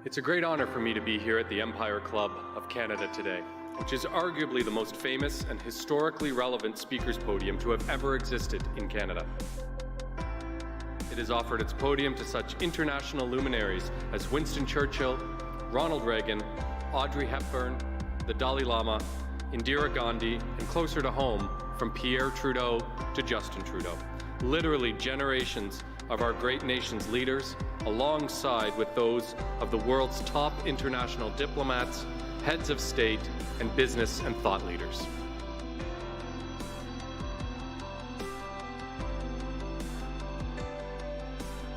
It's a great honor for me to be here at the Empire Club of Canada today, which is arguably the most famous and historically relevant speakers podium to have ever existed in Canada. It has offered its podium to such international luminaries as Winston Churchill, Ronald Reagan, Audrey Hepburn, the Dalai Lama, Indira Gandhi, and closer to home, from Pierre Trudeau to Justin Trudeau. Literally generations of our great nation's leaders, alongside with those of the world's top international diplomats, heads of state, and business and thought leaders.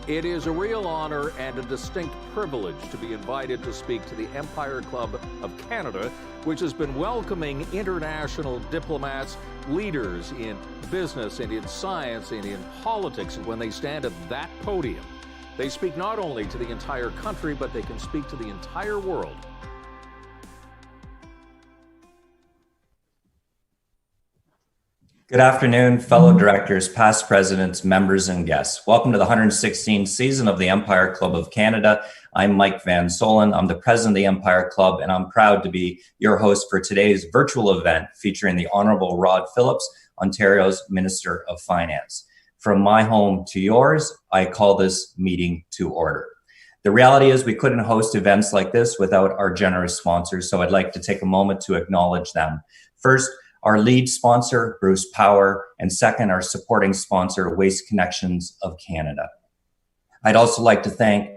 It is a real honor and a distinct privilege to be invited to speak to the Empire Club of Canada, which has been welcoming international diplomats, leaders in business and in science and in politics. And when they stand at that podium, they speak not only to the entire country, but they can speak to the entire world. Good afternoon, fellow directors, past presidents, members, and guests. Welcome to the 116th season of the Empire Club of Canada. I'm Mike Van Solen. I'm the president of the Empire Club, and I'm proud to be your host for today's virtual event featuring the Honourable Rod Phillips, Ontario's Minister of Finance. From my home to yours, I call this meeting to order. The reality is we couldn't host events like this without our generous sponsors, so I'd like to take a moment to acknowledge them. First, our lead sponsor, Bruce Power, and second, our supporting sponsor, Waste Connections of Canada. I'd also like to thank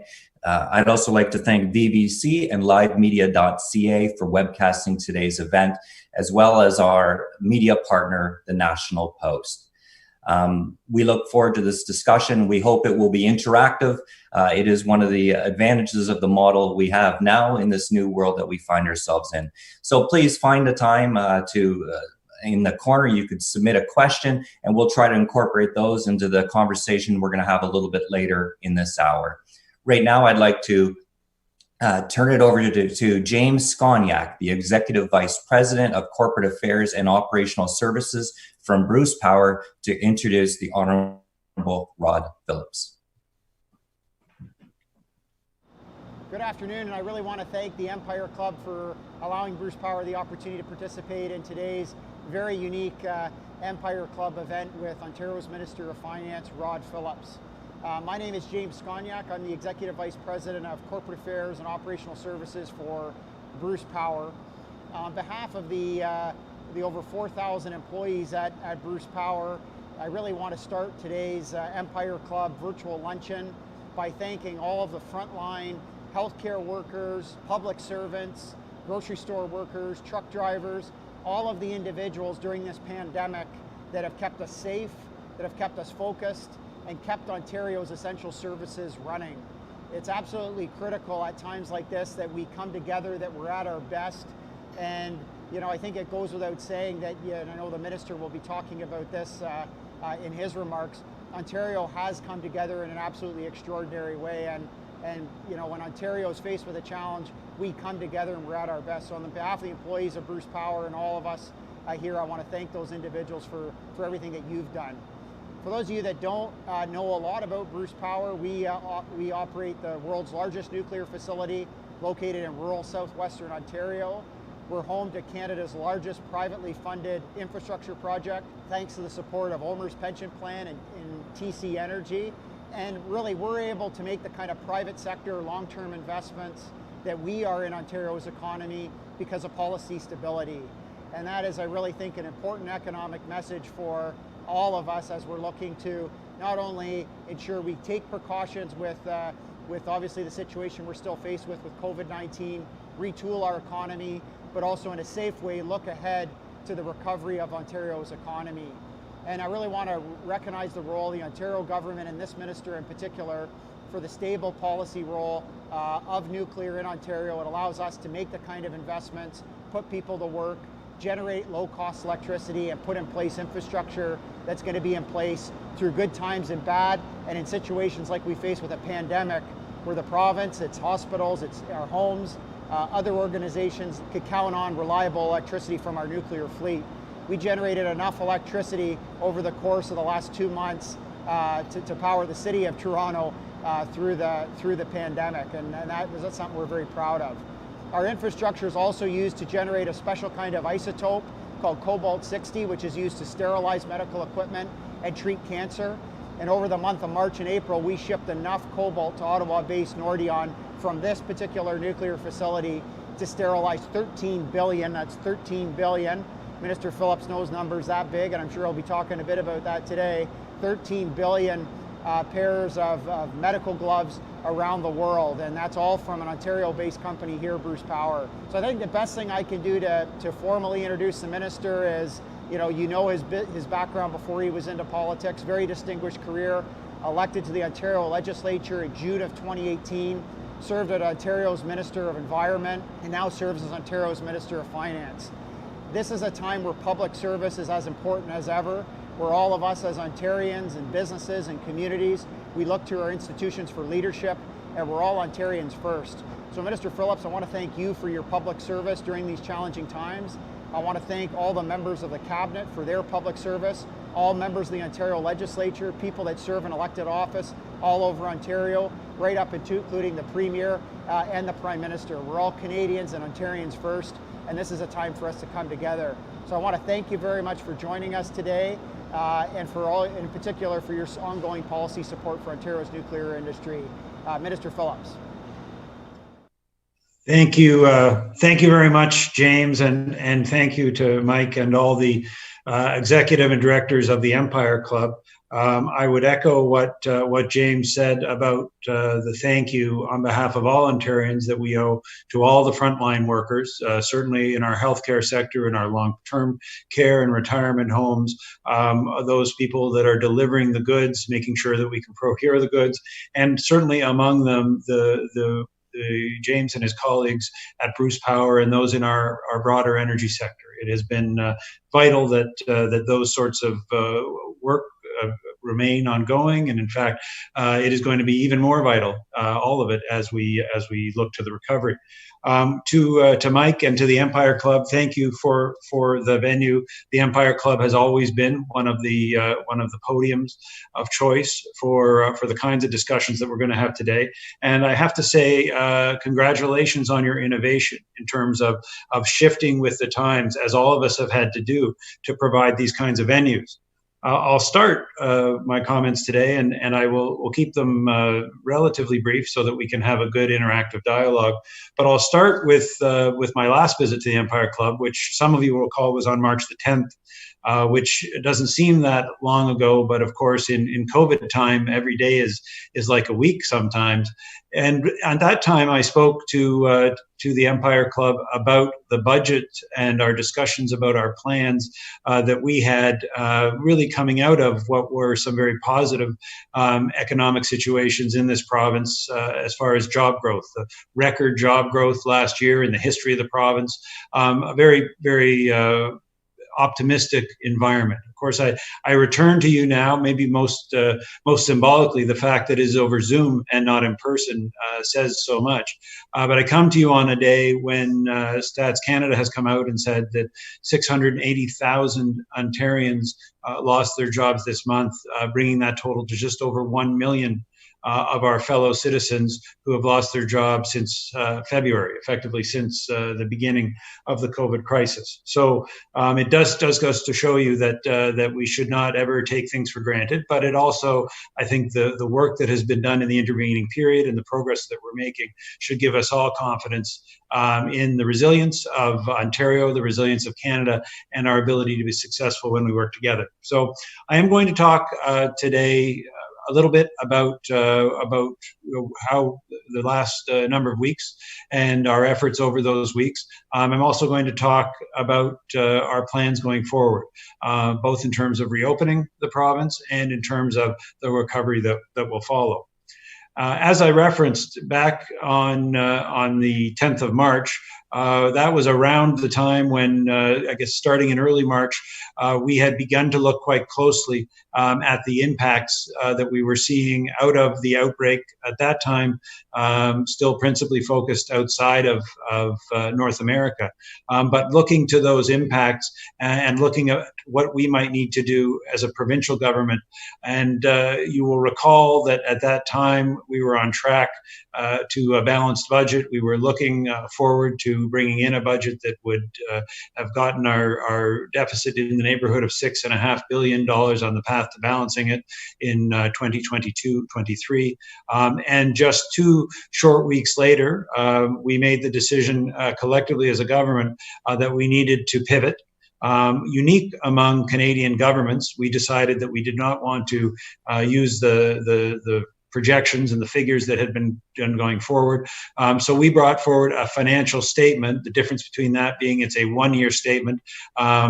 VBC and livemedia.ca for webcasting today's event, as well as our media partner, the National Post. We look forward to this discussion. We hope it will be interactive. It is one of the advantages of the model we have now in this new world that we find ourselves in. So please find a time in the corner, you could submit a question, and we'll try to incorporate those into the conversation we're going to have a little bit later in this hour. Right now, I'd like to turn it over to James Skoniak, the Executive Vice President of Corporate Affairs and Operational Services from Bruce Power, to introduce the Honourable Rod Phillips. Good afternoon, and I really want to thank the Empire Club for allowing Bruce Power the opportunity to participate in today's very unique Empire Club event with Ontario's Minister of Finance, Rod Phillips. My name is James Skoniak. I'm the Executive Vice President of Corporate Affairs and Operational Services for Bruce Power. On behalf of the over 4,000 employees at Bruce Power, I really want to start today's Empire Club virtual luncheon by thanking all of the frontline healthcare workers, public servants, grocery store workers, truck drivers, all of the individuals during this pandemic that have kept us safe, that have kept us focused, and kept Ontario's essential services running. It's absolutely critical at times like this that we come together, that we're at our best. And I think it goes without saying that, and I know the Minister will be talking about this in his remarks, Ontario has come together in an absolutely extraordinary way. And when Ontario is faced with a challenge, we come together and we're at our best. So on behalf of the employees of Bruce Power and all of us here, I want to thank those individuals for everything that you've done. For those of you that don't know a lot about Bruce Power, we operate the world's largest nuclear facility located in rural southwestern Ontario. We're home to Canada's largest privately funded infrastructure project, thanks to the support of OMER's pension plan and TC Energy. And really, we're able to make the kind of private sector long-term investments that we are in Ontario's economy because of policy stability. And that is, I really think, an important economic message for all of us as we're looking to not only ensure we take precautions with obviously the situation we're still faced with COVID-19, retool our economy, but also in a safe way look ahead to the recovery of Ontario's economy. And I really want to recognize the role of the Ontario government and this minister in particular for the stable policy role of nuclear in Ontario. It allows us to make the kind of investments, put people to work, generate low-cost electricity, and put in place infrastructure that's going to be in place through good times and bad, and in situations like we face with a pandemic, where the province, its hospitals, its our homes, other organizations could count on reliable electricity from our nuclear fleet. We generated enough electricity over the course of the last 2 months to power the city of Toronto through the pandemic, and that's something we're very proud of. Our infrastructure is also used to generate a special kind of isotope called cobalt-60, which is used to sterilize medical equipment and treat cancer. And over the month of March and April, we shipped enough cobalt to Ottawa-based Nordion from this particular nuclear facility to sterilize 13 billion, that's 13 billion. Minister Phillips knows numbers that big, and I'm sure he'll be talking a bit about that today. 13 billion pairs of medical gloves around the world, and that's all from an Ontario-based company here, Bruce Power. So I think the best thing I can do to formally introduce the minister is, you know his background before he was into politics, very distinguished career, elected to the Ontario legislature in June of 2018, served as Ontario's Minister of Environment, and now serves as Ontario's Minister of Finance. This is a time where public service is as important as ever, where all of us as Ontarians and businesses and communities, we look to our institutions for leadership, and we're all Ontarians first. So Minister Phillips, I want to thank you for your public service during these challenging times. I want to thank all the members of the Cabinet for their public service, all members of the Ontario Legislature, people that serve in elected office all over Ontario, right up into including the Premier and the Prime Minister. We're all Canadians and Ontarians first, and this is a time for us to come together. So I want to thank you very much for joining us today, and for all, in particular, for your ongoing policy support for Ontario's nuclear industry. Minister Phillips. Thank you very much, James, and thank you to Mike and all the executive and directors of the Empire Club. I would echo what James said about the thank you on behalf of all Ontarians that we owe to all the frontline workers, certainly in our healthcare sector, in our long-term care and retirement homes, those people that are delivering the goods, making sure that we can procure the goods, and certainly among them the James and his colleagues at Bruce Power and those in our broader energy sector. It has been vital that those sorts of work remain ongoing, and in fact, it is going to be even more vital, all of it, as we look to the recovery. To Mike and to the Empire Club, thank you for the venue. The Empire Club has always been one of the podiums of choice for the kinds of discussions that we're going to have today. And I have to say, congratulations on your innovation in terms of shifting with the times, as all of us have had to do to provide these kinds of venues. I'll start my comments today, and I will keep them relatively brief so that we can have a good interactive dialogue. But I'll start with my last visit to the Empire Club, which some of you will recall was on March the 10th, which doesn't seem that long ago, but of course in COVID time, every day is like a week sometimes. And at that time, I spoke to the Empire Club about the budget and our discussions about our plans that we had really coming out of what were some very positive economic situations in this province as far as job growth. The record job growth last year in the history of the province, a very, very optimistic environment. Of course, I return to you now, maybe most symbolically, the fact that it is over Zoom and not in person says so much. But I come to you on a day when Stats Canada has come out and said that 680,000 Ontarians lost their jobs this month, bringing that total to just over 1 million of our fellow citizens who have lost their jobs since February, effectively since the beginning of the COVID crisis. So it does goes to show you that we should not ever take things for granted, but it also, I think the work that has been done in the intervening period and the progress that we're making should give us all confidence in the resilience of Ontario, the resilience of Canada, and our ability to be successful when we work together. So I am going to talk today a little bit about how the last number of weeks and our efforts over those weeks. I'm also going to talk about our plans going forward, both in terms of reopening the province and in terms of the recovery that will follow. As I referenced back on the 10th of March, that was around the time when, I guess starting in early March, we had begun to look quite closely at the impacts that we were seeing out of the outbreak at that time, still principally focused outside of North America. But looking to those impacts and looking at what we might need to do as a provincial government. And you will recall that at that time we were on track to a balanced budget. We were looking forward to bringing in a budget that would have gotten our deficit in the neighborhood of $6.5 billion on the path to balancing it in 2022-23. And just 2 short weeks later, we made the decision collectively as a government that we needed to pivot. Unique among Canadian governments, we decided that we did not want to use the projections and the figures that had been done going forward. So we brought forward a financial statement, the difference between that being it's a 1-year statement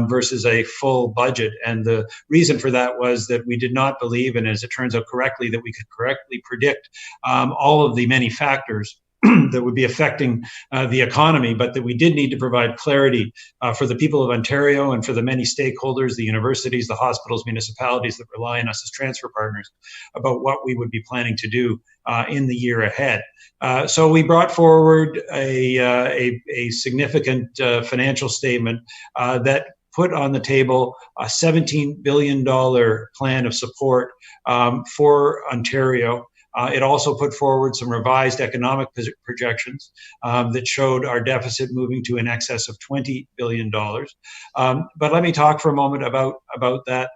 versus a full budget. And the reason for that was that we did not believe, and as it turns out correctly, that we could correctly predict all of the many factors that would be affecting the economy, but that we did need to provide clarity for the people of Ontario and for the many stakeholders, the universities, the hospitals, municipalities that rely on us as transfer partners about what we would be planning to do in the year ahead. So we brought forward a significant financial statement that put on the table a $17 billion plan of support for Ontario. It also put forward some revised economic projections that showed our deficit moving to in excess of $20 billion. But let me talk for a moment about that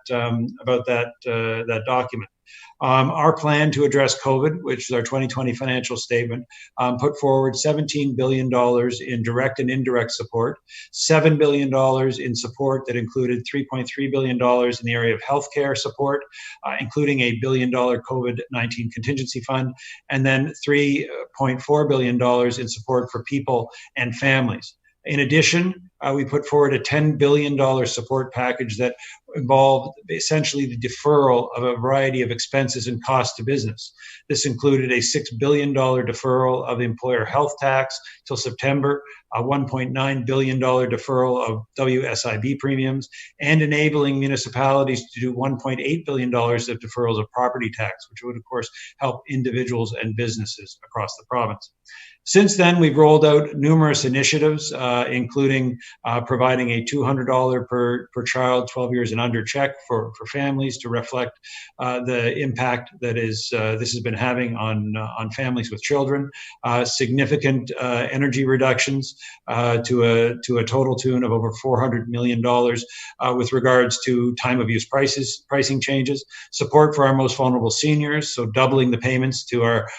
document. Our plan to address COVID, which is our 2020 financial statement, put forward $17 billion in direct and indirect support, $7 billion in support that included $3.3 billion in the area of healthcare support, including a $1 billion COVID-19 contingency fund, and then $3.4 billion in support for people and families. In addition, we put forward a $10 billion support package that involved essentially the deferral of a variety of expenses and costs to business. This included a $6 billion deferral of employer health tax till September, a $1.9 billion deferral of WSIB premiums, and enabling municipalities to do $1.8 billion of deferrals of property tax, which would, of course, help individuals and businesses across the province. Since then, we've rolled out numerous initiatives, including providing a $200 per child, 12 years and under check for families to reflect the impact that this has been having on families with children. Significant energy reductions to a total tune of over $400 million with regards to time of use pricing changes. Support for our most vulnerable seniors, so doubling the payments to our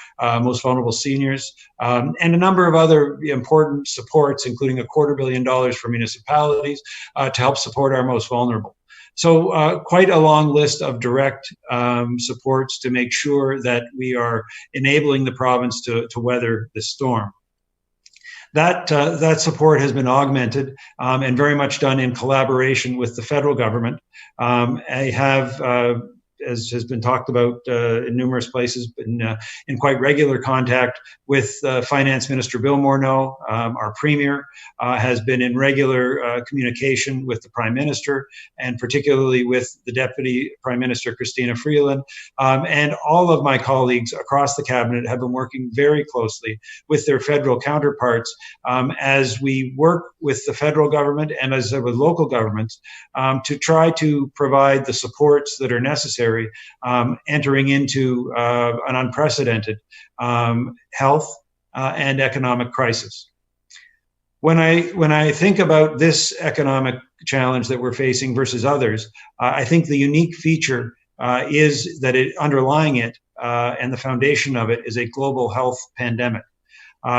most vulnerable seniors. And a number of other important supports, including $250 million for municipalities to help support our most vulnerable. So quite a long list of direct supports to make sure that we are enabling the province to weather the storm. That support has been augmented and very much done in collaboration with the federal government. I have as has been talked about in numerous places, been in quite regular contact with Finance Minister Bill Morneau. Our Premier has been in regular communication with the Prime Minister, and particularly with the Deputy Prime Minister, Christina Freeland. And all of my colleagues across the Cabinet have been working very closely with their federal counterparts as we work with the federal government and as with local governments to try to provide the supports that are necessary entering into an unprecedented health and economic crisis. When I think about this economic challenge that we're facing versus others, I think the unique feature is that underlying it and the foundation of it is a global health pandemic.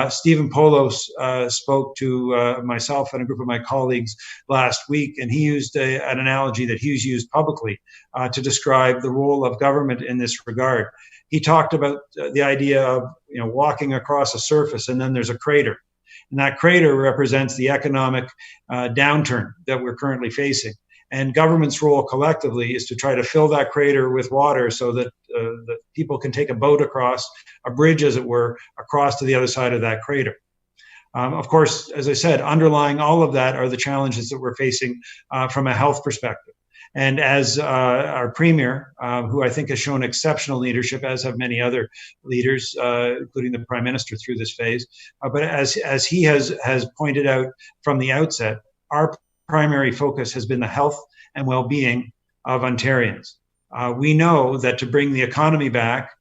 Stephen Polos spoke to myself and a group of my colleagues last week, and he used an analogy that he's used publicly to describe the role of government in this regard. He talked about the idea of walking across a surface and then there's a crater. And that crater represents the economic downturn that we're currently facing. And government's role collectively is to try to fill that crater with water so that people can take a boat across, a bridge as it were, across to the other side of that crater. Of course, as I said, underlying all of that are the challenges that we're facing from a health perspective. And as our Premier, who I think has shown exceptional leadership, as have many other leaders, including the Prime Minister through this phase, but as he has pointed out from the outset, our primary focus has been the health and well-being of Ontarians. We know that to bring the economy back,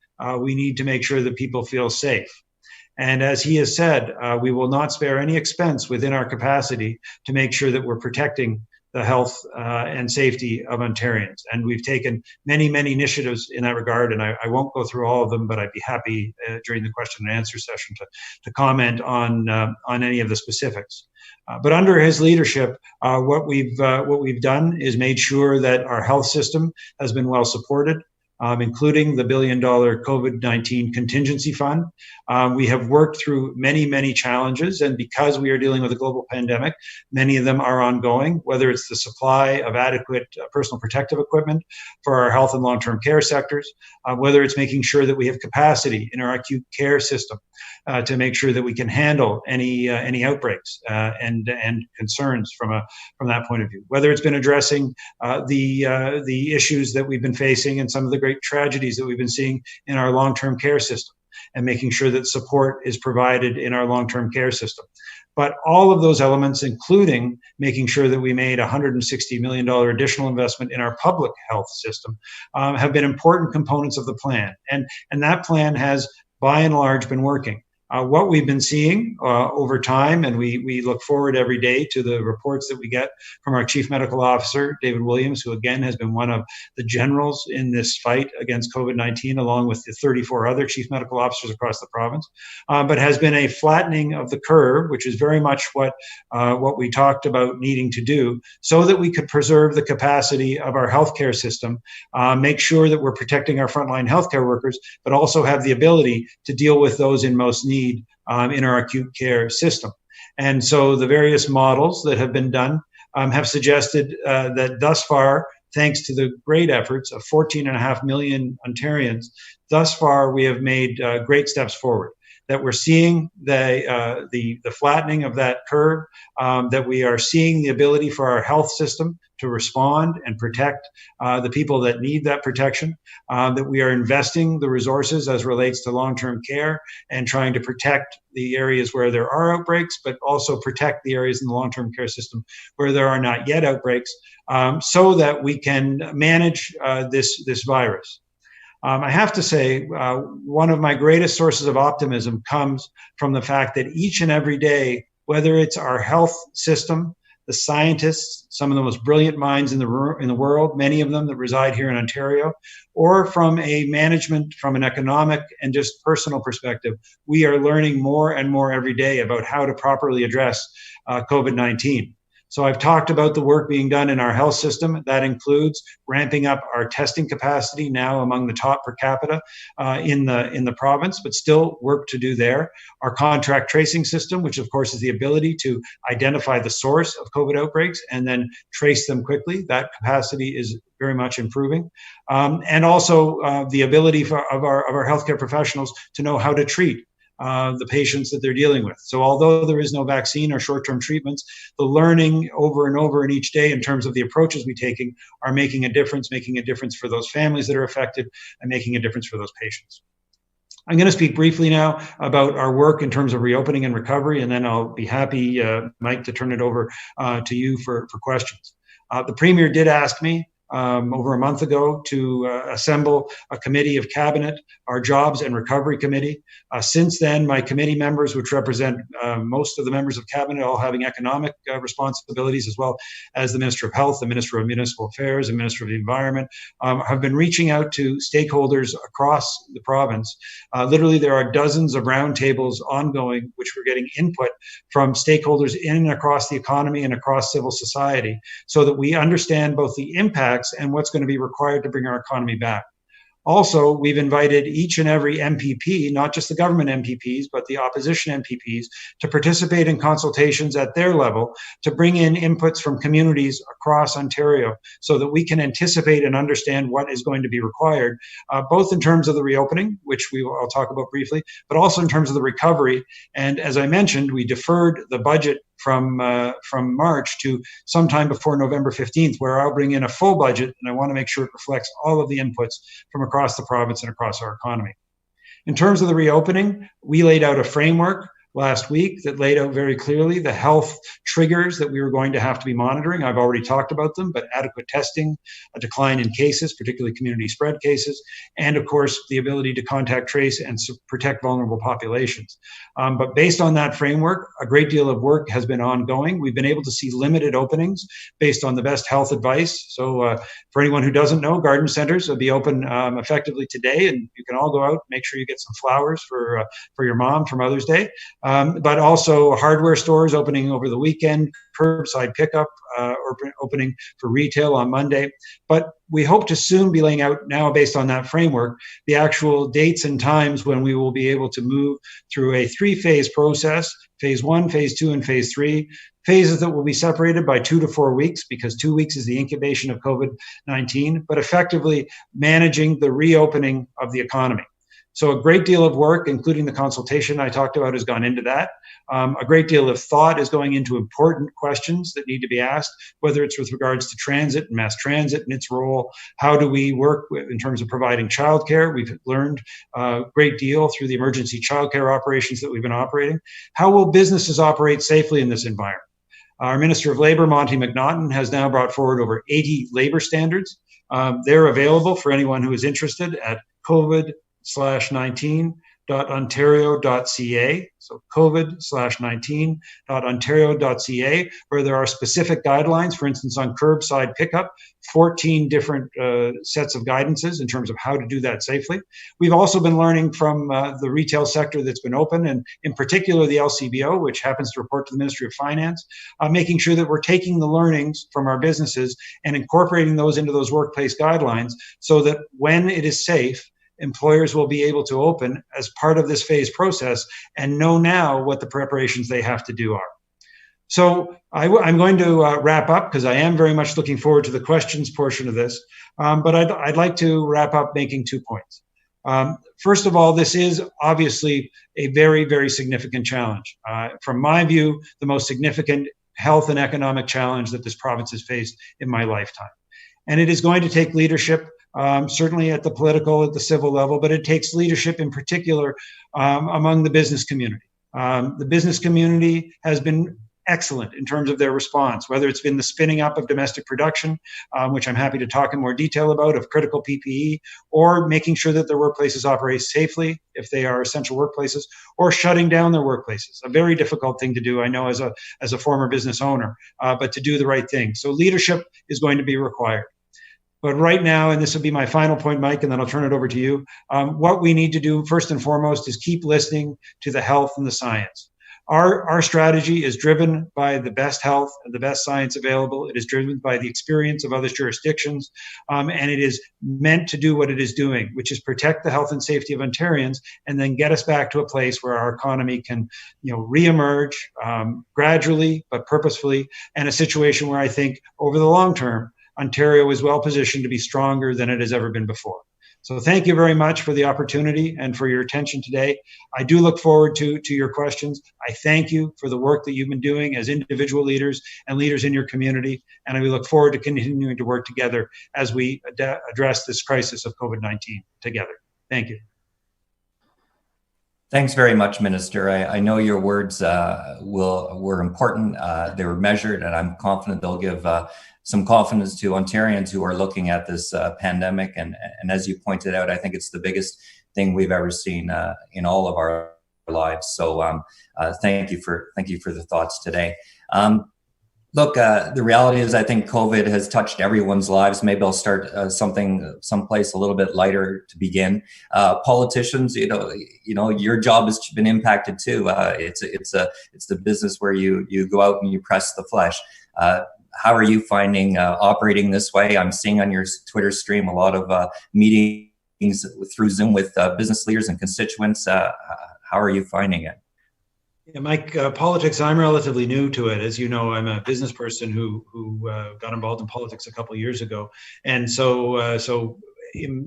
we need to make sure that people feel safe. And as he has said, we will not spare any expense within our capacity to make sure that we're protecting the health and safety of Ontarians. And we've taken many, many initiatives in that regard, and I won't go through all of them, but I'd be happy during the question and answer session to comment on any of the specifics. But under his leadership, what we've done is made sure that our health system has been well supported, including the $1 billion COVID-19 contingency fund. We have worked through many, many challenges, and because we are dealing with a global pandemic, many of them are ongoing, whether it's the supply of adequate personal protective equipment for our health and long-term care sectors, whether it's making sure that we have capacity in our acute care system to make sure that we can handle any outbreaks and concerns from that point of view, whether it's been addressing the issues that we've been facing and some of the great tragedies that we've been seeing in our long-term care system, and making sure that support is provided in our long-term care system. But all of those elements, including making sure that we made $160 million additional investment in our public health system, have been important components of the plan. And that plan has, by and large, been working. What we've been seeing over time, and we look forward every day to the reports that we get from our Chief Medical Officer, David Williams, who again has been one of the generals in this fight against COVID-19, along with the 34 other Chief Medical Officers across the province, but has been a flattening of the curve, which is very much what we talked about needing to do, so that we could preserve the capacity of our healthcare system, make sure that we're protecting our frontline healthcare workers, but also have the ability to deal with those in most need in our acute care system. And so the various models that have been done have suggested that thus far, thanks to the great efforts of 14.5 million Ontarians, thus far we have made great steps forward. That we're seeing the flattening of that curve, that we are seeing the ability for our health system to respond and protect the people that need that protection, that we are investing the resources as relates to long-term care and trying to protect the areas where there are outbreaks, but also protect the areas in the long-term care system where there are not yet outbreaks, so that we can manage this virus. I have to say, one of my greatest sources of optimism comes from the fact that each and every day, whether it's our health system, the scientists, some of the most brilliant minds in the world, many of them that reside here in Ontario, or from a management, from an economic and just personal perspective, we are learning more and more every day about how to properly address COVID-19. So I've talked about the work being done in our health system. That includes ramping up our testing capacity, now among the top per capita in the province, but still work to do there. Our contract tracing system, which of course is the ability to identify the source of COVID outbreaks and then trace them quickly. That capacity is very much improving. And also the ability of our healthcare professionals to know how to treat the patients that they're dealing with. So although there is no vaccine or short-term treatments, the learning over and over in each day in terms of the approaches we're taking are making a difference for those families that are affected and making a difference for those patients. I'm going to speak briefly now about our work in terms of reopening and recovery, and then I'll be happy, Mike, to turn it over to you for questions. The Premier did ask me over a month ago to assemble a committee of cabinet, our Jobs and Recovery Committee. Since then, my committee members, which represent most of the members of cabinet, all having economic responsibilities, as well as the Minister of Health, the Minister of Municipal Affairs, and Minister of the Environment, have been reaching out to stakeholders across the province. Literally, there are dozens of roundtables ongoing, which we're getting input from stakeholders in and across the economy and across civil society, so that we understand both the impacts and what's going to be required to bring our economy back. Also, we've invited each and every MPP, not just the government MPPs, but the opposition MPPs, to participate in consultations at their level to bring in inputs from communities across Ontario so that we can anticipate and understand what is going to be required, both in terms of the reopening, which I'll talk about briefly, but also in terms of the recovery. And as I mentioned, we deferred the budget from March to sometime before November 15th, where I'll bring in a full budget, and I want to make sure it reflects all of the inputs from across the province and across our economy. In terms of the reopening, we laid out a framework last week that laid out very clearly the health triggers that we were going to have to be monitoring. I've already talked about them, but adequate testing, a decline in cases, particularly community spread cases, and of course, the ability to contact trace and protect vulnerable populations. But based on that framework, a great deal of work has been ongoing. We've been able to see limited openings based on the best health advice. So for anyone who doesn't know, garden centers will be open effectively today, and you can all go out, make sure you get some flowers for your mom for Mother's Day. But also hardware stores opening over the weekend, curbside pickup opening for retail on Monday. But we hope to soon be laying out now, based on that framework, the actual dates and times when we will be able to move through a 3-phase process, phase 1, phase 2, and phase 3. Phases that will be separated by 2 to 4 weeks, because 2 weeks is the incubation of COVID-19, but effectively managing the reopening of the economy. So a great deal of work, including the consultation I talked about, has gone into that. A great deal of thought is going into important questions that need to be asked, whether it's with regards to transit and mass transit and its role. How do we work in terms of providing childcare? We've learned a great deal through the emergency childcare operations that we've been operating. How will businesses operate safely in this environment? Our Minister of Labour, Monty McNaughton, has now brought forward over 80 labour standards. They're available for anyone who is interested at covid/19.ontario.ca. So covid/19.ontario.ca, where there are specific guidelines, for instance, on curbside pickup, 14 different sets of guidances in terms of how to do that safely. We've also been learning from the retail sector that's been open, and in particular the LCBO, which happens to report to the Ministry of Finance, making sure that we're taking the learnings from our businesses and incorporating those into those workplace guidelines so that when it is safe, employers will be able to open as part of this phase process and know now what the preparations they have to do are. So I'm going to wrap up, because I am very much looking forward to the questions portion of this, but I'd like to wrap up making 2 points. First of all, this is obviously a very, very significant challenge. From my view, the most significant health and economic challenge that this province has faced in my lifetime. And it is going to take leadership, certainly at the political, at the civil level, but it takes leadership in particular among the business community. The business community has been excellent in terms of their response, whether it's been the spinning up of domestic production, which I'm happy to talk in more detail about, of critical PPE, or making sure that their workplaces operate safely if they are essential workplaces, or shutting down their workplaces. A very difficult thing to do, I know, as a former business owner, but to do the right thing. So leadership is going to be required. But right now, and this will be my final point, Mike, and then I'll turn it over to you, what we need to do first and foremost is keep listening to the health and the science. Our strategy is driven by the best health and the best science available. It is driven by the experience of other jurisdictions, and it is meant to do what it is doing, which is protect the health and safety of Ontarians, and then get us back to a place where our economy can, reemerge gradually but purposefully, and a situation where I think over the long term, Ontario is well positioned to be stronger than it has ever been before. So thank you very much for the opportunity and for your attention today. I do look forward to your questions. I thank you for the work that you've been doing as individual leaders and leaders in your community. And we look forward to continuing to work together as we address this crisis of COVID-19 together. Thank you. Thanks very much, Minister. I know your words were important. They were measured, and I'm confident they'll give some confidence to Ontarians who are looking at this pandemic. And as you pointed out, I think it's the biggest thing we've ever seen in all of our lives. So thank you for the thoughts today. Look, the reality is I think COVID has touched everyone's lives. Maybe I'll start someplace a little bit lighter to begin. Politicians, your job has been impacted too. It's the business where you go out and you press the flesh. How are you finding operating this way? I'm seeing on your Twitter stream a lot of meeting through Zoom with business leaders and constituents. How are you finding it? Yeah, Mike, politics, I'm relatively new to it. As you know, I'm a business person who got involved in politics a couple of years ago. And so in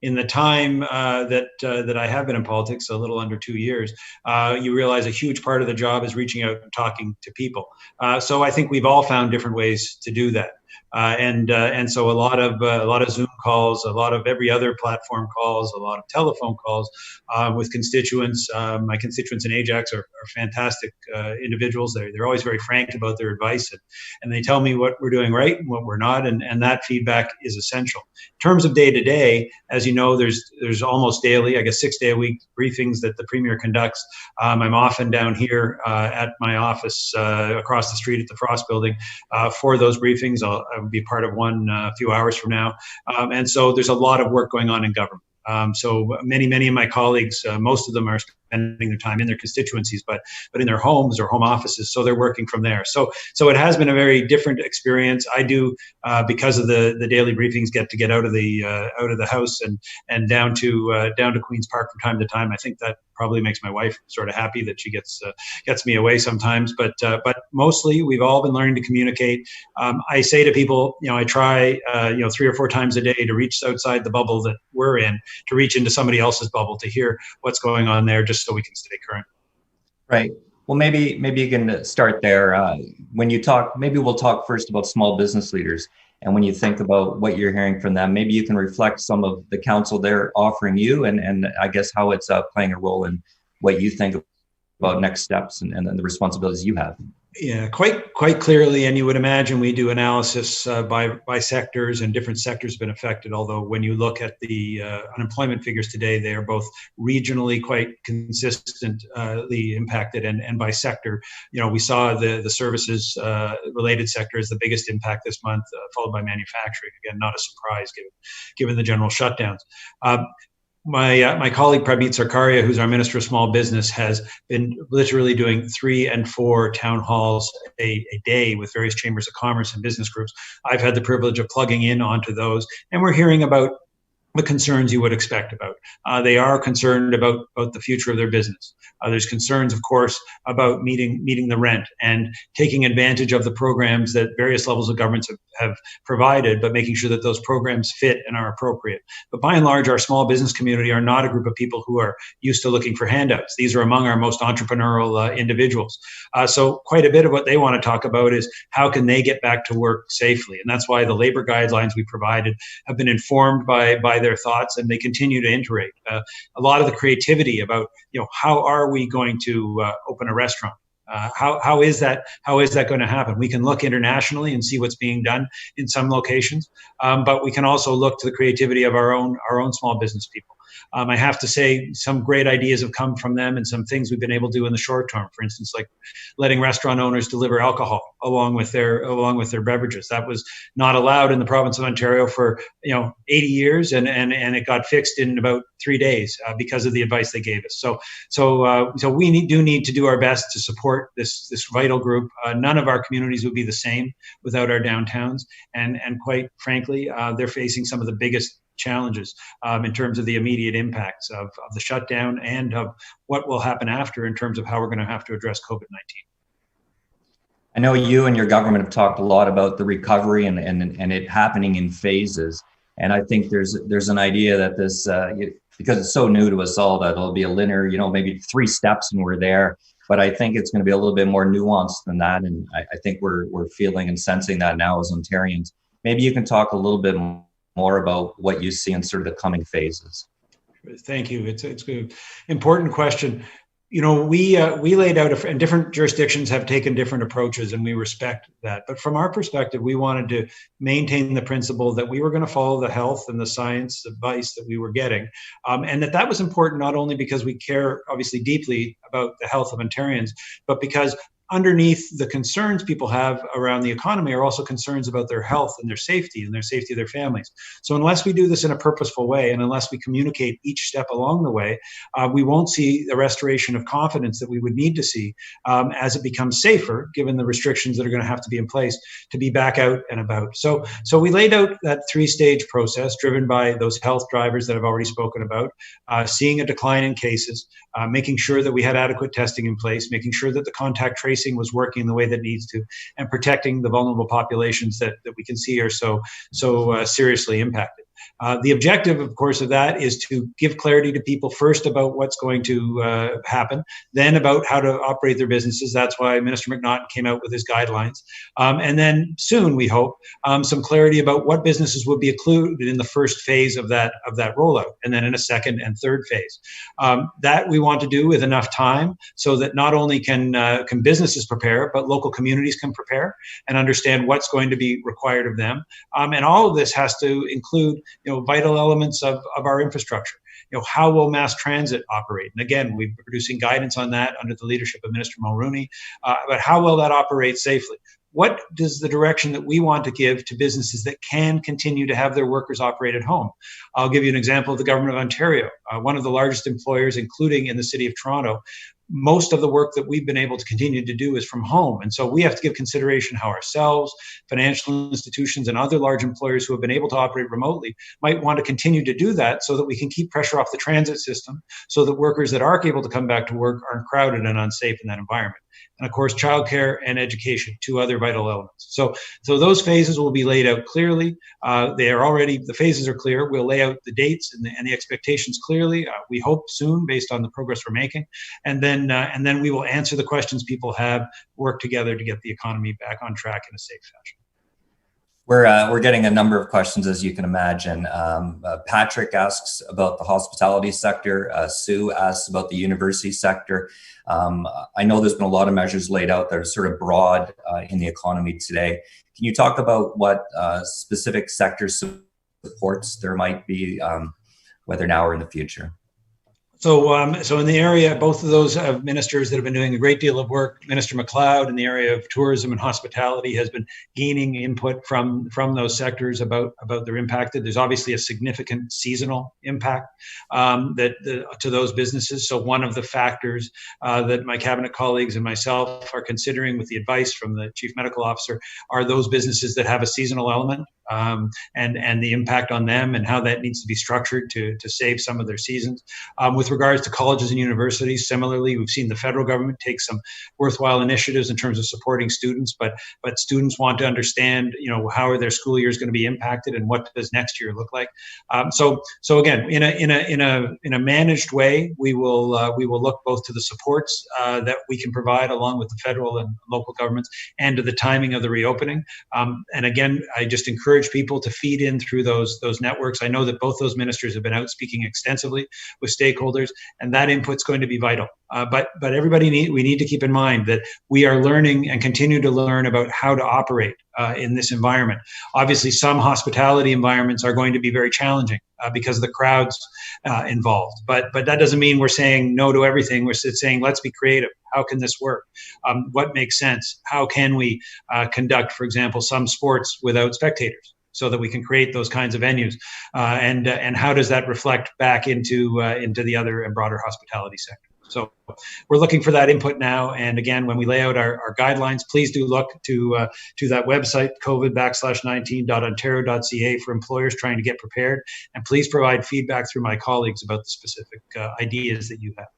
the time that I have been in politics, a little under 2 years, you realize a huge part of the job is reaching out and talking to people. So I think we've all found different ways to do that. And so a lot of Zoom calls, a lot of every other platform calls, a lot of telephone calls with constituents. My constituents in Ajax are fantastic individuals. They're always very frank about their advice, and they tell me what we're doing right and what we're not, and that feedback is essential. In terms of day to day, as you know, there's almost daily, I guess 6-day-a-week briefings that the Premier conducts. I'm often down here at my office across the street at the Frost Building for those briefings. I'll be part of one a few hours from now. And so there's a lot of work going on in government. So many of my colleagues, most of them are spending their time in their constituencies, but in their homes or home offices. So they're working from there. So it has been a very different experience. I do, because of the daily briefings, get out of the house and down to Queen's Park from time to time. I think that probably makes my wife sort of happy that she gets me away sometimes. But mostly we've all been learning to communicate. I say to people, I try 3 or 4 times a day to reach outside the bubble that we're in, to reach into somebody else's bubble, to hear what's going on there, just so we can stay current. Right. Well, maybe you can start there. When you talk, maybe we'll talk first about small business leaders. And when you think about what you're hearing from them, maybe you can reflect some of the counsel they're offering you, and I guess how it's playing a role in what you think about next steps and the responsibilities you have. Yeah, quite clearly, and you would imagine we do analysis by sectors, and different sectors have been affected. Although when you look at the unemployment figures today, they are both regionally quite consistently impacted, and by sector. We saw the services related sector as the biggest impact this month, followed by manufacturing. Again, not a surprise given the general shutdowns. My colleague Prabhat Sarkaria, who's our Minister of Small Business, has been literally doing 3 and 4 town halls a day with various chambers of commerce and business groups. I've had the privilege of plugging in onto those, and we're hearing about the concerns you would expect about. They are concerned about the future of their business. There's concerns, of course, about meeting the rent and taking advantage of the programs that various levels of governments have provided, but making sure that those programs fit and are appropriate. But by and large, our small business community are not a group of people who are used to looking for handouts. These are among our most entrepreneurial individuals. So quite a bit of what they want to talk about is how can they get back to work safely. And that's why the labor guidelines we provided have been informed by their thoughts, and they continue to iterate. A lot of the creativity about, how are we going to open a restaurant? How is that going to happen? We can look internationally and see what's being done in some locations, but we can also look to the creativity of our own small business people. I have to say some great ideas have come from them, and some things we've been able to do in the short term. For instance, like letting restaurant owners deliver alcohol along with their beverages. That was not allowed in the province of Ontario for 80 years, and it got fixed in about 3 days because of the advice they gave us. So we do need to do our best to support this vital group. None of our communities would be the same without our downtowns, and quite frankly, they're facing some of the biggest challenges in terms of the immediate impacts of the shutdown and of what will happen after in terms of how we're going to have to address COVID-19. I know you and your government have talked a lot about the recovery and it happening in phases. And I think there's an idea that this, because it's so new to us all, that it'll be a linear, maybe 3 steps and we're there. But I think it's going to be a little bit more nuanced than that. And I think we're feeling and sensing that now as Ontarians. Maybe you can talk a little bit more about what you see in sort of the coming phases. Thank you. It's an important question. We laid out, and different jurisdictions have taken different approaches, and we respect that. But from our perspective, we wanted to maintain the principle that we were going to follow the health and the science advice that we were getting, and that was important not only because we care obviously deeply about the health of Ontarians, but because underneath the concerns people have around the economy are also concerns about their health and their safety of their families. So unless we do this in a purposeful way, and unless we communicate each step along the way, we won't see the restoration of confidence that we would need to see as it becomes safer, given the restrictions that are going to have to be in place to be back out and about. So we laid out that 3-stage process driven by those health drivers that I've already spoken about, seeing a decline in cases, making sure that we had adequate testing in place, making sure that the contact tracing was working the way that it needs to, and protecting the vulnerable populations that we can see are so seriously impacted. The objective, of course, of that is to give clarity to people first about what's going to happen, then about how to operate their businesses. That's why Minister McNaughton came out with his guidelines. And then soon, we hope, some clarity about what businesses will be included in the first phase of that rollout, and then in a second and third phase. That we want to do with enough time so that not only can businesses prepare, but local communities can prepare and understand what's going to be required of them. And all of this has to include vital elements of our infrastructure. How will mass transit operate? And again, we've been producing guidance on that under the leadership of Minister Mulrooney, but how will that operate safely? What does the direction that we want to give to businesses that can continue to have their workers operate at home? I'll give you an example of the Government of Ontario, one of the largest employers, including in the City of Toronto. Most of the work that we've been able to continue to do is from home. And so we have to give consideration how ourselves, financial institutions, and other large employers who have been able to operate remotely might want to continue to do that so that we can keep pressure off the transit system, so that workers that aren't able to come back to work aren't crowded and unsafe in that environment. And of course, childcare and education, 2 other vital elements. So those phases will be laid out clearly. The phases are clear. We'll lay out the dates and the expectations clearly. We hope soon, based on the progress we're making. And then we will answer the questions people have, work together to get the economy back on track in a safe fashion. We're getting a number of questions, as you can imagine. Patrick asks about the hospitality sector. Sue asks about the university sector. I know there's been a lot of measures laid out that are sort of broad in the economy today. Can you talk about what specific sector supports there might be, whether now or in the future? So in the area, both of those ministers that have been doing a great deal of work, Minister MacLeod in the area of tourism and hospitality has been gaining input from those sectors about their impact. There's obviously a significant seasonal impact to those businesses. So one of the factors that my cabinet colleagues and myself are considering with the advice from the Chief Medical Officer are those businesses that have a seasonal element. And the impact on them and how that needs to be structured to save some of their seasons. With regards to colleges and universities, similarly, we've seen the federal government take some worthwhile initiatives in terms of supporting students, but students want to understand, how are their school years going to be impacted and what does next year look like? So again, in a managed way, we will look both to the supports that we can provide along with the federal and local governments and to the timing of the reopening. And again, I just encourage people to feed in through those networks. I know that both those ministers have been out speaking extensively with stakeholders, and that input's going to be vital. But everybody we need to keep in mind that we are learning and continue to learn about how to operate in this environment. Obviously, some hospitality environments are going to be very challenging because of the crowds involved. But that doesn't mean we're saying no to everything. We're saying let's be creative. How can this work? What makes sense? How can we conduct, for example, some sports without spectators, so that we can create those kinds of venues? And how does that reflect back into the other and broader hospitality sector? So we're looking for that input now. And again, when we lay out our guidelines, please do look to that website, covid-19.ontario.ca, for employers trying to get prepared. And please provide feedback through my colleagues about the specific ideas that you have.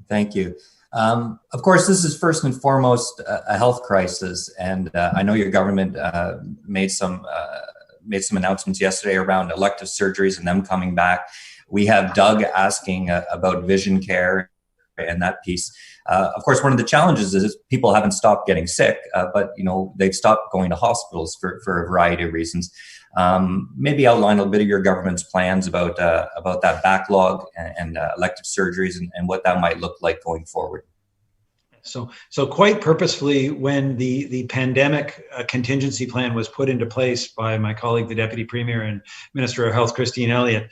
Thank you. Of course, this is first and foremost a health crisis, and I know your government made some announcements yesterday around elective surgeries and them coming back. We have Doug asking about vision care and that piece. Of course, one of the challenges is people haven't stopped getting sick, but they've stopped going to hospitals for a variety of reasons. Maybe outline a bit of your government's plans about that backlog and elective surgeries and what that might look like going forward. So quite purposefully, when the pandemic contingency plan was put into place by my colleague, the Deputy Premier and Minister of Health, Christine Elliott,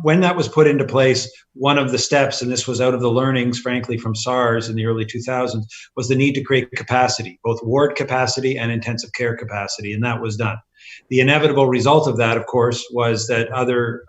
when that was put into place, one of the steps, and this was out of the learnings, frankly, from SARS in the early 2000s, was the need to create capacity, both ward capacity and intensive care capacity, and that was done. The inevitable result of that, of course, was that other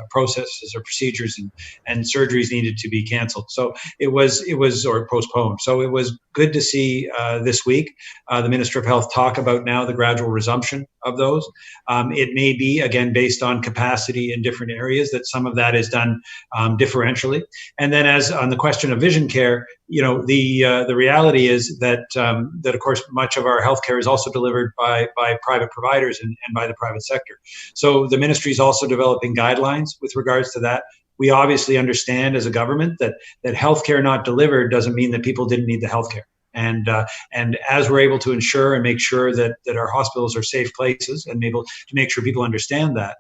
processes or procedures and surgeries needed to be canceled. So it was or postponed. So it was good to see this week the Minister of Health talk about now the gradual resumption of those. It may be, again, based on capacity in different areas, that some of that is done differentially. And then, as on the question of vision care, the reality is that of course much of our healthcare is also delivered by private providers and by the private sector. So the ministry is also developing guidelines with regards to that. We obviously understand as a government that healthcare not delivered doesn't mean that people didn't need the healthcare. And as we're able to ensure and make sure that our hospitals are safe places and able to make sure people understand that,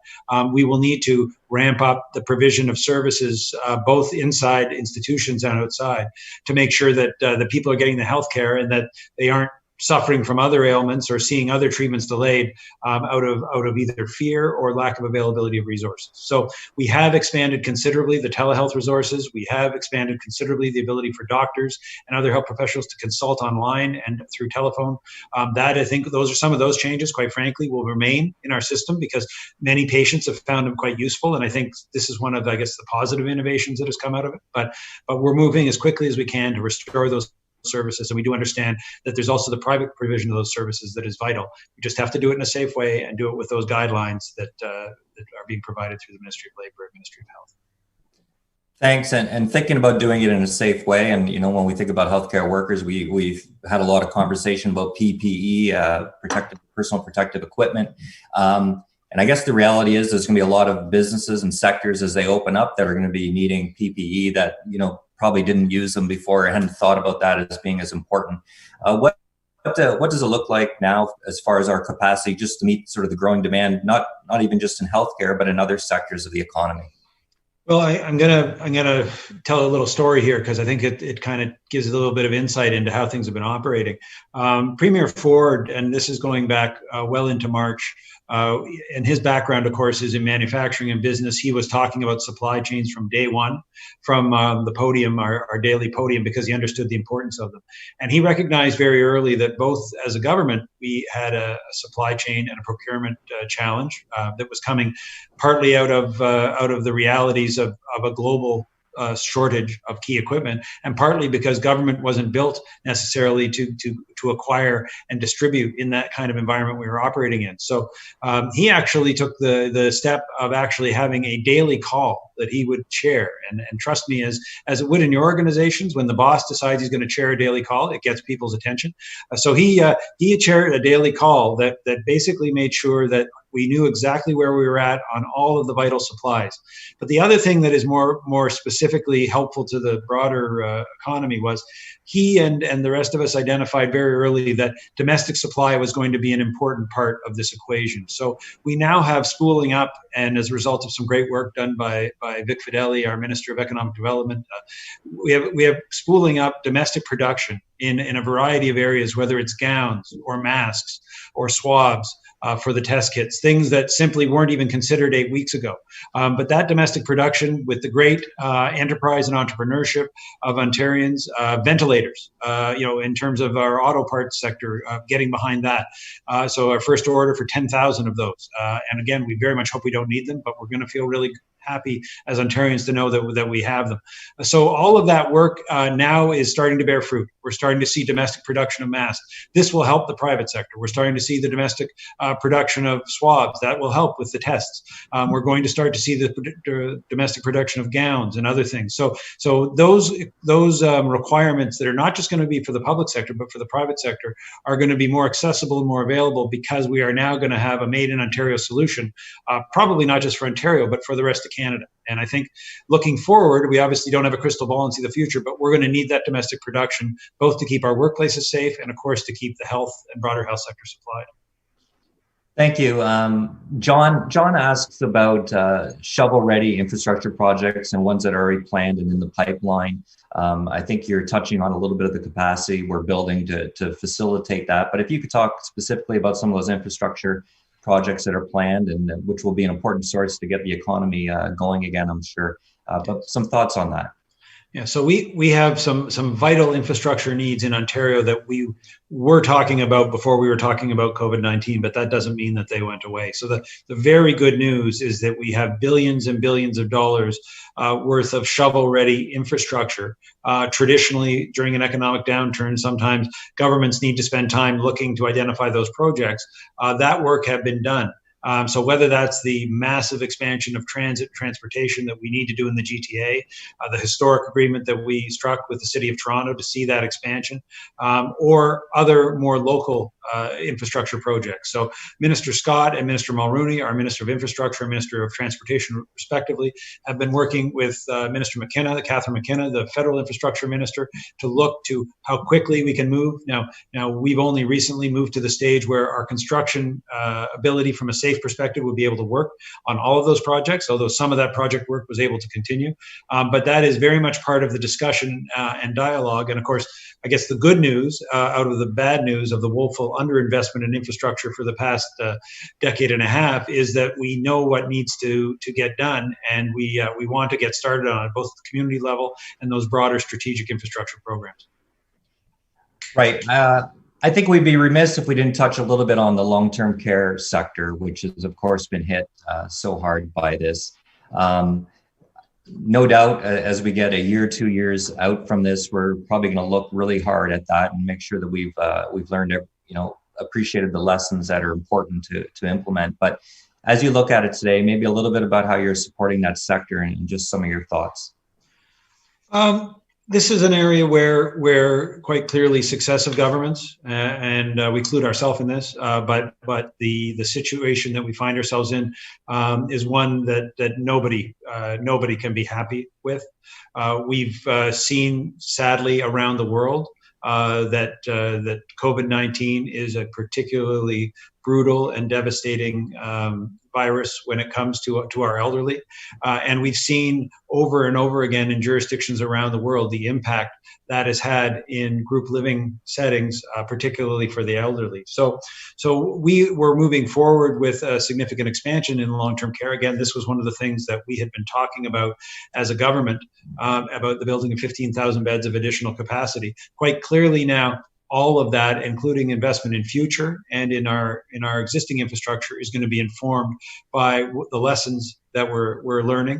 we will need to ramp up the provision of services both inside institutions and outside to make sure that the people are getting the health care and that they aren't suffering from other ailments or seeing other treatments delayed out of either fear or lack of availability of resources. So we have expanded considerably the telehealth resources. We have expanded considerably the ability for doctors and other health professionals to consult online and through telephone. That, I think, those are some of those changes, quite frankly, will remain in our system because many patients have found them quite useful. And I think this is one of, I guess, the positive innovations that has come out of it. But we're moving as quickly as we can to restore those services, and we do understand that there's also the private provision of those services that is vital. We just have to do it in a safe way and do it with those guidelines that are being provided through the Ministry of Labour and Ministry of Health. Thanks. And thinking about doing it in a safe way, and when we think about healthcare workers, we've had a lot of conversation about PPE, personal protective equipment. And I guess the reality is there's going to be a lot of businesses and sectors as they open up that are going to be needing PPE that probably didn't use them before, hadn't thought about that as being as important. What does it look like now as far as our capacity just to meet sort of the growing demand, not even just in healthcare, but in other sectors of the economy? Well, I'm gonna tell a little story here because I think it kind of gives a little bit of insight into how things have been operating. Premier Ford, and this is going back well into March, and his background, of course, is in manufacturing and business. He was talking about supply chains from day one, from the podium, our daily podium, because he understood the importance of them. And he recognized very early that both as a government, we had a supply chain and a procurement challenge that was coming partly out of the realities of a global shortage of key equipment, and partly because government wasn't built necessarily to acquire and distribute in that kind of environment we were operating in. So he actually took the step of actually having a daily call that he would chair. And trust me, as it would in your organizations, when the boss decides he's going to chair a daily call, it gets people's attention. So he chaired a daily call that basically made sure that we knew exactly where we were at on all of the vital supplies. But the other thing that is more specifically helpful to the broader economy was he and the rest of us identified very early that domestic supply was going to be an important part of this equation. So we now have spooling up, and as a result of some great work done by Vic Fedeli, our Minister of Economic Development, we have spooling up domestic production in a variety of areas, whether it's gowns or masks or swabs. For the test kits, things that simply weren't even considered 8 weeks ago. But that domestic production, with the great enterprise and entrepreneurship of Ontarians, ventilators, in terms of our auto parts sector, getting behind that. So our first order for 10,000 of those. And again, we very much hope we don't need them, but we're going to feel really happy as Ontarians to know that we have them. So all of that work now is starting to bear fruit. We're starting to see domestic production of masks. This will help the private sector. We're starting to see the domestic production of swabs. That will help with the tests. We're going to start to see the domestic production of gowns and other things. So those requirements that are not just going to be for the public sector, but for the private sector, are going to be more accessible and more available because we are now going to have a made in Ontario solution, probably not just for Ontario, but for the rest of Canada. And I think looking forward, we obviously don't have a crystal ball and see the future, but we're going to need that domestic production, both to keep our workplaces safe and, of course, to keep the health and broader health sector supplied. Thank you. John asks about shovel-ready infrastructure projects and ones that are already planned and in the pipeline. I think you're touching on a little bit of the capacity we're building to facilitate that. But if you could talk specifically about some of those infrastructure projects that are planned and which will be an important source to get the economy going again, I'm sure. But some thoughts on that. Yeah, so we have some vital infrastructure needs in Ontario that we were talking about before we were talking about COVID-19, but that doesn't mean that they went away. So the very good news is that we have billions and billions of dollars worth of shovel-ready infrastructure. Traditionally, during an economic downturn, sometimes governments need to spend time looking to identify those projects. That work had been done. So whether that's the massive expansion of transportation that we need to do in the GTA, the historic agreement that we struck with the City of Toronto to see that expansion, or other more local infrastructure projects. So Minister Scott and Minister Mulroney, our Minister of Infrastructure and Minister of Transportation, respectively, have been working with Minister McKenna, Catherine McKenna, the Federal Infrastructure Minister, to look to how quickly we can move. Now we've only recently moved to the stage where our construction ability from a safe perspective would be able to work on all of those projects, although some of that project work was able to continue. But that is very much part of the discussion and dialogue. And of course, I guess the good news out of the bad news of the woeful underinvestment in infrastructure for the past decade and a half is that we know what needs to get done, and we want to get started on it, both at the community level and those broader strategic infrastructure programs. Right. I think we'd be remiss if we didn't touch a little bit on the long-term care sector, which has, of course, been hit so hard by this. No doubt, as we get a year, 2 years out from this, we're probably going to look really hard at that and make sure that we've learned, appreciated the lessons that are important to implement. But as you look at it today, maybe a little bit about how you're supporting that sector and just some of your thoughts. This is an area where quite clearly successive governments, and we include ourselves in this, but the situation that we find ourselves in is one that nobody can be happy with. We've seen, sadly, around the world that COVID-19 is a particularly brutal and devastating virus when it comes to our elderly. And we've seen over and over again in jurisdictions around the world the impact that has had in group living settings, particularly for the elderly. So we were moving forward with a significant expansion in long-term care. Again, this was one of the things that we had been talking about as a government, about the building of 15,000 beds of additional capacity. Quite clearly now, all of that, including investment in future and in our existing infrastructure, is going to be informed by the lessons that we're learning.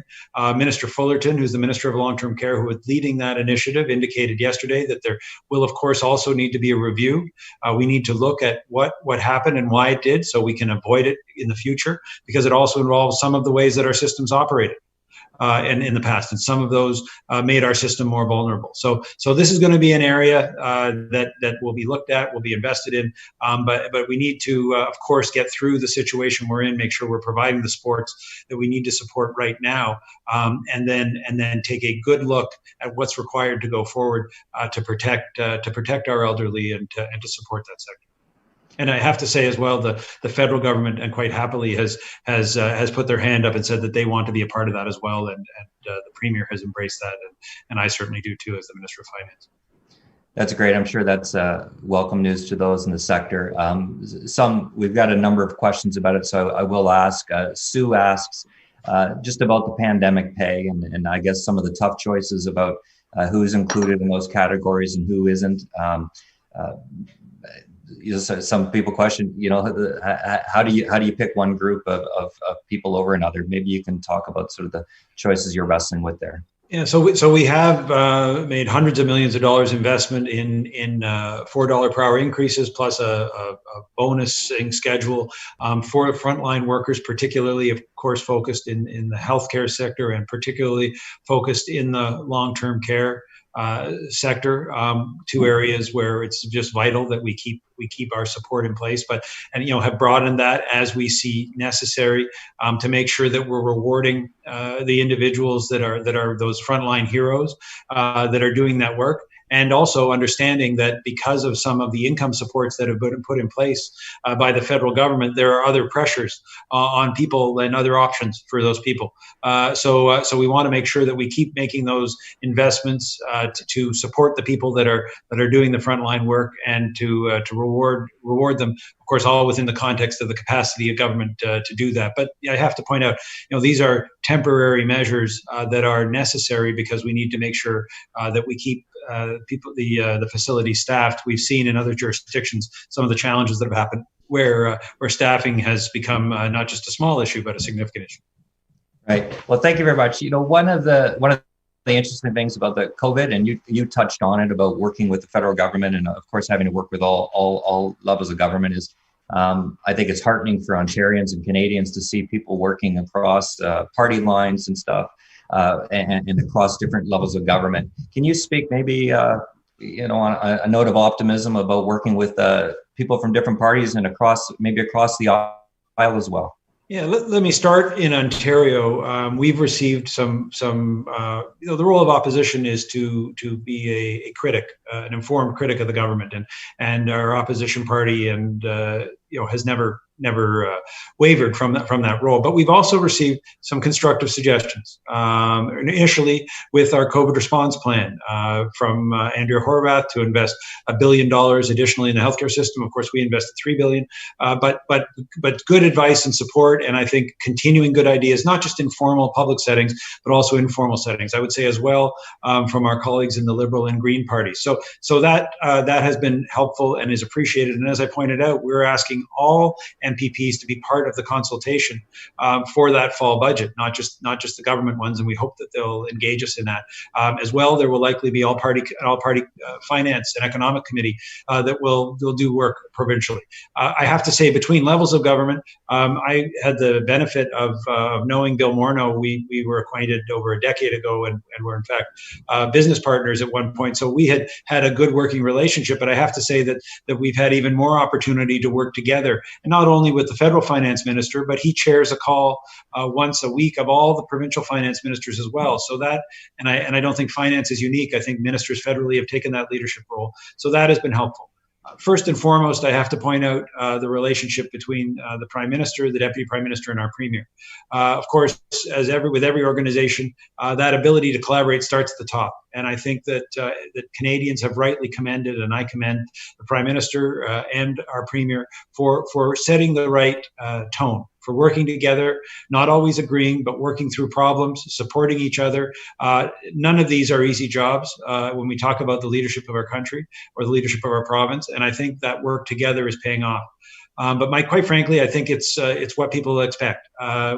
Minister Fullerton, who's the Minister of Long-Term Care, who is leading that initiative, indicated yesterday that there will, of course, also need to be a review. We need to look at what happened and why it did, so we can avoid it in the future, because it also involves some of the ways that our systems operated in the past, and some of those made our system more vulnerable. So this is going to be an area that will be looked at, will be invested in, but we need to, of course, get through the situation we're in, make sure we're providing the supports that we need to support right now, and then take a good look at what's required to go forward to protect our elderly and to support that sector. And I have to say as well, the federal government, and quite happily, has put their hand up and said that they want to be a part of that as well. And the Premier has embraced that, and I certainly do too, as the Minister of Finance. That's great. I'm sure that's welcome news to those in the sector. We've got a number of questions about it, so I will ask. Sue asks just about the pandemic pay, and I guess some of the tough choices about who is included in those categories and who isn't. Some people question, how do you pick one group of people over another? Maybe you can talk about sort of the choices you're wrestling with there. Yeah, so we have made hundreds of millions of dollars investment in $4 per hour increases, plus a bonusing schedule for frontline workers, particularly, of course, focused in the healthcare sector, and particularly focused in the long-term care sector, two areas where it's just vital that we keep our support in place, and have broadened that as we see necessary, to make sure that we're rewarding the individuals that are those frontline heroes that are doing that work, and also understanding that because of some of the income supports that have been put in place by the federal government, there are other pressures on people and other options for those people. So we want to make sure that we keep making those investments to support the people that are doing the frontline work, and to reward them, of course, all within the context of the capacity of government to do that. But I have to point out, these are temporary measures that are necessary, because we need to make sure that we keep the facility staffed. We've seen in other jurisdictions some of the challenges that have happened where staffing has become not just a small issue, but a significant issue. Right. Well, thank you very much. One of the interesting things about the COVID, and you touched on it, about working with the federal government, and of course having to work with all levels of government, is I think it's heartening for Ontarians and Canadians to see people working across party lines and stuff, and across different levels of government. Can you speak maybe on a note of optimism about working with people from different parties and across the aisle as well? Yeah, let me start in Ontario. We've received some. The role of opposition is to be a critic, an informed critic of the government, and our opposition party has never wavered from that role. But we've also received some constructive suggestions. Initially, with our COVID response plan from Andrea Horwath to invest $1 billion additionally in the healthcare system. Of course, we invested $3 billion. But good advice and support, and I think continuing good ideas, not just in formal public settings, but also informal settings. I would say as well from our colleagues in the Liberal and Green parties. So that has been helpful and is appreciated. And as I pointed out, we're asking all MPPs to be part of the consultation for that fall budget, not just the government ones, and we hope that they'll engage us in that as well. There will likely be all party finance and economic committee that will do work provincially. I have to say, between levels of government, I had the benefit of knowing Bill Morneau. We were acquainted over a decade ago, and were in fact business partners at one point. So we had a good working relationship. But I have to say that we've had even more opportunity to work together, and not only with the federal finance minister, but he chairs a call once a week of all the provincial finance ministers as well. So that, and I don't think finance is unique. I think ministers federally have taken that leadership role. So that has been helpful. First and foremost, I have to point out the relationship between the Prime Minister, the Deputy Prime Minister, and our Premier. Of course, with every organization, that ability to collaborate starts at the top. And I think that Canadians have rightly commended, and I commend the Prime Minister and our Premier for setting the right tone, for working together, not always agreeing, but working through problems, supporting each other. None of these are easy jobs when we talk about the leadership of our country or the leadership of our province. And I think that work together is paying off. But Mike, quite frankly, I think it's what people expect. I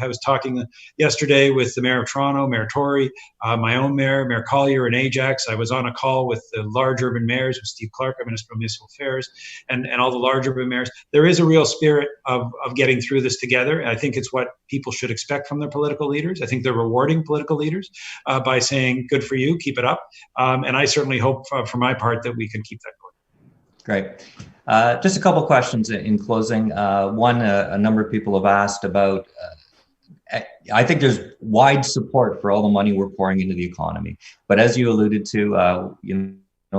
was talking yesterday with the Mayor of Toronto, Mayor Tory, my own mayor, Mayor Collier in Ajax. I was on a call with the large urban mayors, with Steve Clark, our Minister of Municipal Affairs, and all the large urban mayors. There is a real spirit of getting through this together. And I think it's what people should expect from their political leaders. I think they're rewarding political leaders by saying, good for you, keep it up. And I certainly hope for my part that we can keep that going. Great. Just a couple of questions in closing. One, a number of people have asked about, I think there's wide support for all the money we're pouring into the economy. But as you alluded to,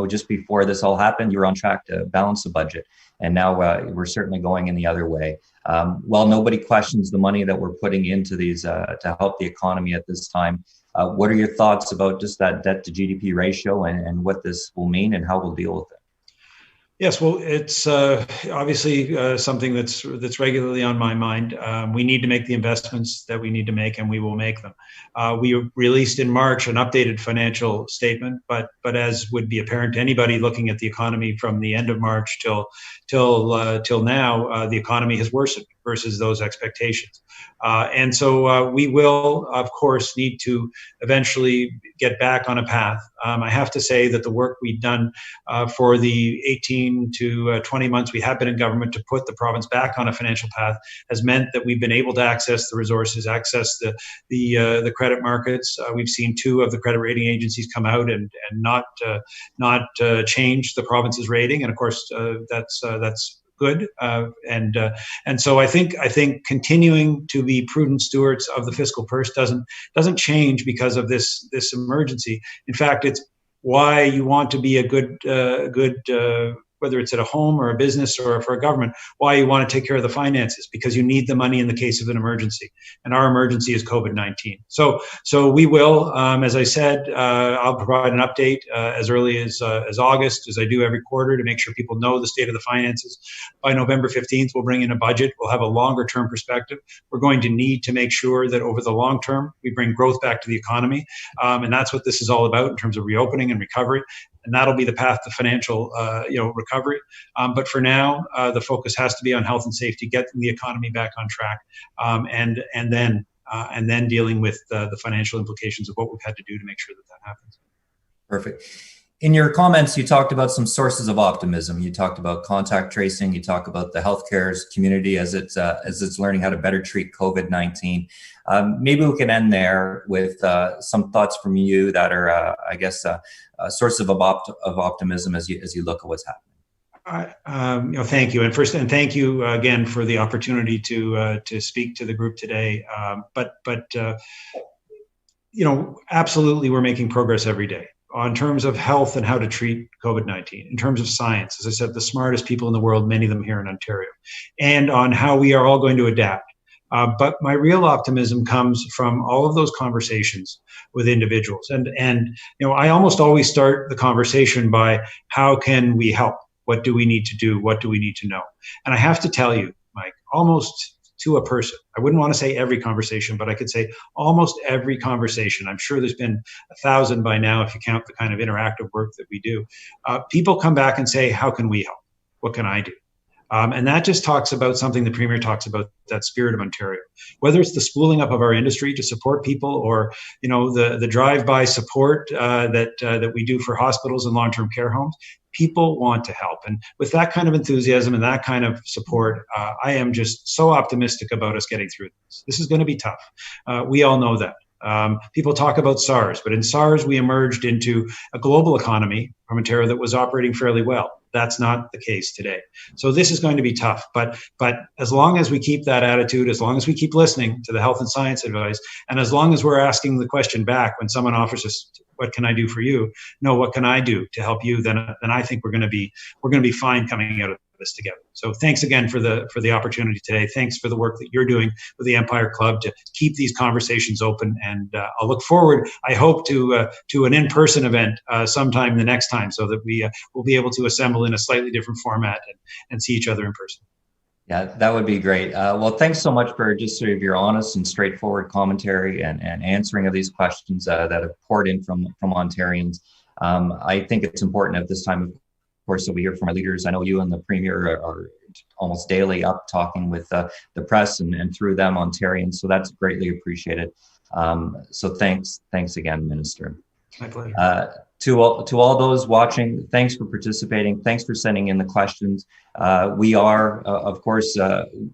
just before this all happened, you were on track to balance the budget. And now we're certainly going in the other way. While nobody questions the money that we're putting into these to help the economy at this time, what are your thoughts about just that debt to GDP ratio and what this will mean and how we'll deal with it? Yes, well, it's obviously something that's regularly on my mind. We need to make the investments that we need to make, and we will make them. We released in March an updated financial statement, but as would be apparent to anybody looking at the economy from the end of March till now, the economy has worsened versus those expectations. And so we will, of course, need to eventually get back on a path. I have to say that the work we've done for the 18 to 20 months we have been in government to put the province back on a financial path has meant that we've been able to access the resources, access the credit markets. We've seen 2 of the credit rating agencies come out and not change the province's rating, and of course that's good. And so I think continuing to be prudent stewards of the fiscal purse doesn't change because of this emergency. In fact, it's why you want to be a good whether it's at a home or a business or for a government, why you want to take care of the finances, because you need the money in the case of an emergency. And our emergency is COVID-19. So we will, as I said, I'll provide an update as early as August, as I do every quarter, to make sure people know the state of the finances. By November 15th, we'll bring in a budget. We'll have a longer term perspective. We're going to need to make sure that over the long term, we bring growth back to the economy. And that's what this is all about in terms of reopening and recovery. And that'll be the path to financial, recovery. But for now, the focus has to be on health and safety, getting the economy back on track, and then dealing with the financial implications of what we've had to do to make sure that happens. Perfect. In your comments, you talked about some sources of optimism. You talked about contact tracing. You talk about the healthcare community as it's learning how to better treat COVID-19. Maybe we can end there with some thoughts from you that are, a source of optimism as you look at what's happening. Thank you, and thank you again for the opportunity to speak to the group today. Absolutely, we're making progress every day on terms of health and how to treat COVID-19, in terms of science, as I said, the smartest people in the world, many of them here in Ontario, and on how we are all going to adapt. But my real optimism comes from all of those conversations with individuals. And I almost always start the conversation by, how can we help? What do we need to do? What do we need to know? And I have to tell you, Mike, almost to a person, I wouldn't want to say every conversation, but I could say almost every conversation. I'm sure there's been 1,000 by now, if you count the kind of interactive work that we do. People come back and say, how can we help? What can I do? And that just talks about something the Premier talks about, that spirit of Ontario. Whether it's the spooling up of our industry to support people, or the drive-by support that we do for hospitals and long-term care homes, people want to help. And with that kind of enthusiasm and that kind of support, I am just so optimistic about us getting through this. This is going to be tough. We all know that. People talk about SARS, but in SARS, we emerged into a global economy from Ontario that was operating fairly well. That's not the case today. So this is going to be tough. But as long as we keep that attitude, as long as we keep listening to the health and science advice, and as long as we're asking the question back when someone offers us, what can I do for you? No, what can I do to help you? Then I think we're going to be fine coming out of this together. So thanks again for the opportunity today. Thanks for the work that you're doing with the Empire Club to keep these conversations open. And I'll look forward, I hope, to an in-person event sometime the next time, so that we will be able to assemble in a slightly different format and see each other in person. Yeah, that would be great. Well, thanks so much for just sort of your honest and straightforward commentary and answering of these questions that have poured in from Ontarians. I think it's important at this time, of course, that we hear from our leaders. I know you and the Premier are almost daily up talking with the press and through them, Ontarians. So that's greatly appreciated. So thanks again, Minister. My pleasure. To all those watching, thanks for participating. Thanks for sending in the questions. We are, of course,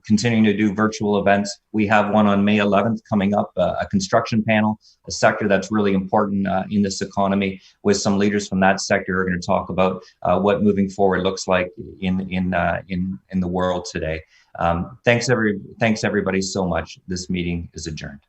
continuing to do virtual events. We have one on May 11th coming up, a construction panel, a sector that's really important in this economy, with some leaders from that sector who are going to talk about what moving forward looks like in the world today. Thanks everybody so much. This meeting is adjourned.